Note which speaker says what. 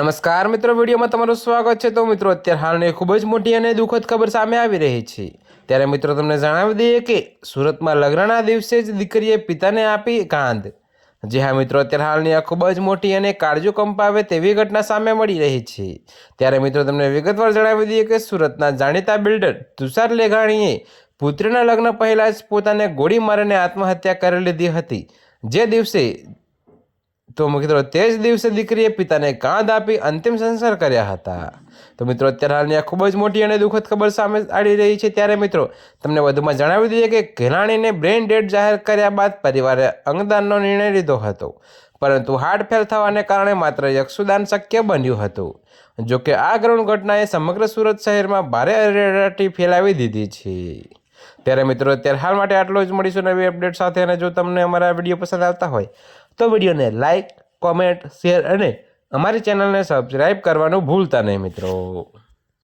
Speaker 1: નમસ્કાર મિત્રો, વિડીયોમાં તમારું સ્વાગત છે। તો મિત્રો, અત્યારે હાલની ખૂબ જ મોટી અને દુઃખદ ખબર સામે આવી રહી છે। ત્યારે મિત્રો તમને જણાવી દઈએ કે સુરતમાં લગ્નના દિવસે જ દીકરીએ પિતાને આપી કાંધ। જી હા મિત્રો, અત્યારે હાલની આ ખૂબ જ મોટી અને કાળજું કંપાવે તેવી ઘટના સામે મળી રહી છે। ત્યારે મિત્રો તમને વિગતવાર જણાવી દઈએ કે સુરતના જાણીતા બિલ્ડર તુષાર લેઘાણીએ પુત્રીના લગ્ન પહેલાં જ પોતાને ગોળી મારીને આત્મહત્યા કરી લીધી હતી। જે દિવસે તો મિત્રો તે જ દિવસે દીકરીએ પિતાને કાંધ આપી અંતિમ સંસ્કાર કર્યા હતા। તો મિત્રો અત્યારે હાલની આ ખૂબ જ મોટી અને દુઃખદ ખબર સામે આવી રહી છે। ત્યારે મિત્રો તમને વધુમાં જણાવી દઈએ કે ઘેલાણીને બ્રેઇન ડેડ જાહેર કર્યા બાદ પરિવારે અંગદાનનો નિર્ણય લીધો હતો, પરંતુ હાર્ટ ફેલ થવાને કારણે માત્ર યક્ષુદાન શક્ય બન્યું હતું। જોકે આ કરુણ ઘટનાએ સમગ્ર સુરત શહેરમાં ભારે અરેરાટી ફેલાવી દીધી છે। ત્યારે મિત્રો અત્યારે હાલ માટે આટલું જ। મળીશું નવી અપડેટ સાથે। અને જો તમને અમારા વિડીયો પસંદ આવતા હોય તો વિડીયોને લાઇક, કોમેન્ટ, શેર અને અમારી ચેનલને સબસ્ક્રાઈબ કરવાનું ભૂલતા નહીં મિત્રો।